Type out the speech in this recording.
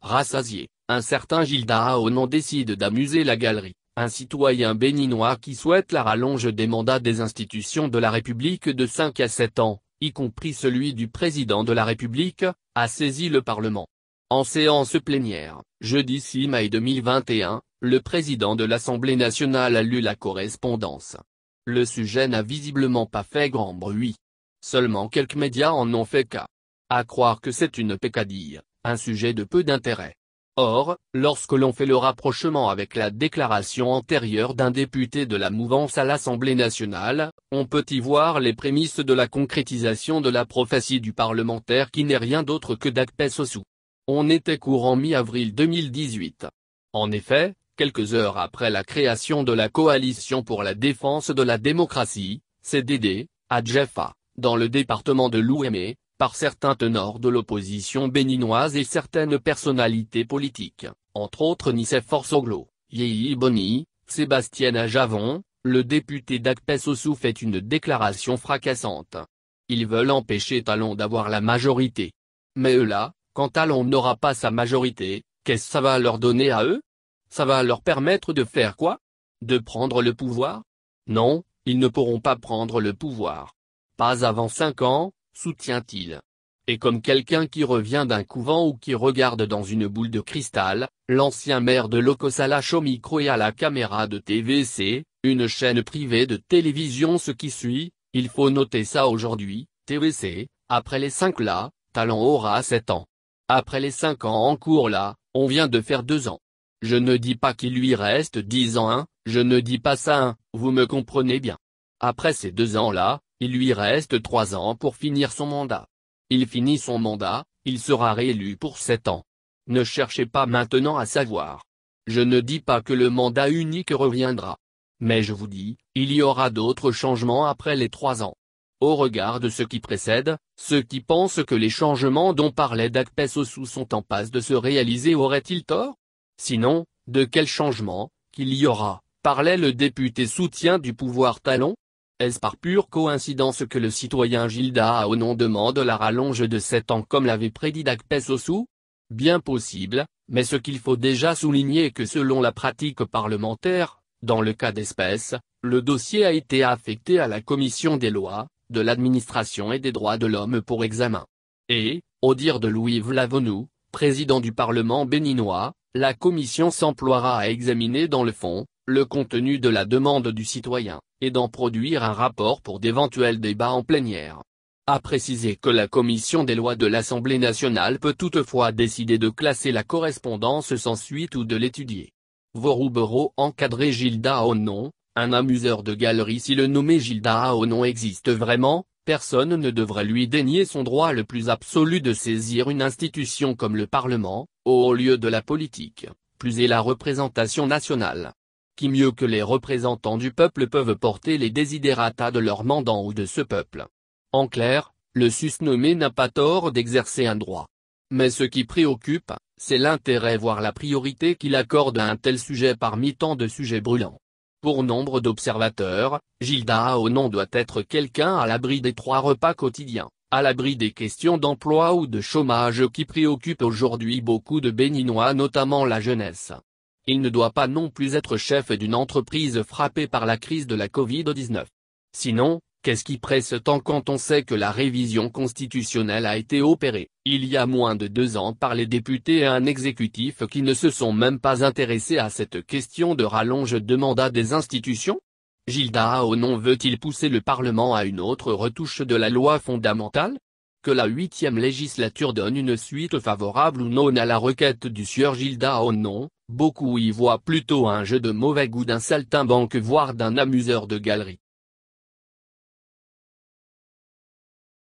Rassasié, un certain Gilda Aonon décide d'amuser la galerie, un citoyen béninois qui souhaite la rallonge des mandats des institutions de la République de 5 à 7 ans, y compris celui du président de la République, a saisi le Parlement. En séance plénière, jeudi 6 mai 2021, le président de l'Assemblée nationale a lu la correspondance. Le sujet n'a visiblement pas fait grand bruit. Seulement quelques médias en ont fait cas. À croire que c'est une peccadille, un sujet de peu d'intérêt. Or, lorsque l'on fait le rapprochement avec la déclaration antérieure d'un député de la mouvance à l'Assemblée nationale, on peut y voir les prémices de la concrétisation de la prophétie du parlementaire qui n'est rien d'autre que d'Akpès-Ossou. On était courant mi-avril 2018. En effet, quelques heures après la création de la Coalition pour la défense de la démocratie, CDD, à Djefa, dans le département de l'Ouémé, par certains tenors de l'opposition béninoise et certaines personnalités politiques, entre autres Nicef Orsoglo, Yéhi Boni, Sébastien Ajavon, le député d'Akpès-Ossou fait une déclaration fracassante. Ils veulent empêcher Talon d'avoir la majorité. Mais eux là, quand Talon n'aura pas sa majorité, qu'est-ce que ça va leur donner à eux? Ça va leur permettre de faire quoi? De prendre le pouvoir? Non, ils ne pourront pas prendre le pouvoir. Pas avant 5 ans, soutient-il. Et comme quelqu'un qui revient d'un couvent ou qui regarde dans une boule de cristal, l'ancien maire de Locos lâche au micro et à la caméra de TVC, une chaîne privée de télévision ce qui suit, il faut noter ça aujourd'hui, TVC, après les 5 là, Talon aura 7 ans. Après les 5 ans en cours là, on vient de faire 2 ans. Je ne dis pas qu'il lui reste 10 ans je ne dis pas ça vous me comprenez bien. Après ces 2 ans là, il lui reste 3 ans pour finir son mandat. Il finit son mandat, il sera réélu pour 7 ans. Ne cherchez pas maintenant à savoir. Je ne dis pas que le mandat unique reviendra. Mais je vous dis, il y aura d'autres changements après les 3 ans. Au regard de ce qui précède, ceux qui pensent que les changements dont parlait Akpès-Ossou sont en passe de se réaliser auraient-ils tort? Sinon, de quel changement, qu'il y aura, parlait le député soutien du pouvoir Talon? Est-ce par pure coïncidence que le citoyen Gilda Aonon demande la rallonge de 7 ans comme l'avait prédit Akpès-Ossou? Bien possible, mais ce qu'il faut déjà souligner est que selon la pratique parlementaire, dans le cas d'espèce, le dossier a été affecté à la Commission des lois, de l'administration et des droits de l'homme pour examen. Et, au dire de Louis Vlavonou, président du Parlement béninois, la commission s'emploiera à examiner dans le fond, le contenu de la demande du citoyen, et d'en produire un rapport pour d'éventuels débats en plénière. A précisé que la commission des lois de l'Assemblée nationale peut toutefois décider de classer la correspondance sans suite ou de l'étudier. Vorubero encadré Gilda Aonon, un amuseur de galerie. Si le nommé Gilda Aonon existe vraiment, personne ne devrait lui dénier son droit le plus absolu de saisir une institution comme le Parlement, au haut lieu de la politique, plus est la représentation nationale. Qui mieux que les représentants du peuple peuvent porter les desiderata de leur mandant ou de ce peuple? En clair, le susnommé n'a pas tort d'exercer un droit. Mais ce qui préoccupe, c'est l'intérêt voire la priorité qu'il accorde à un tel sujet parmi tant de sujets brûlants. Pour nombre d'observateurs, Gilda Aonon doit être quelqu'un à l'abri des 3 repas quotidiens, à l'abri des questions d'emploi ou de chômage qui préoccupent aujourd'hui beaucoup de Béninois notamment la jeunesse. Il ne doit pas non plus être chef d'une entreprise frappée par la crise de la Covid-19. Sinon, qu'est-ce qui presse tant quand on sait que la révision constitutionnelle a été opérée, il y a moins de 2 ans par les députés et un exécutif qui ne se sont même pas intéressés à cette question de rallonge de mandat des institutions? Gilda Aonon veut-il pousser le Parlement à une autre retouche de la loi fondamentale? Que la 8e législature donne une suite favorable ou non à la requête du sieur Gilda Aonon, beaucoup y voient plutôt un jeu de mauvais goût d'un saltimbanque voire d'un amuseur de galerie.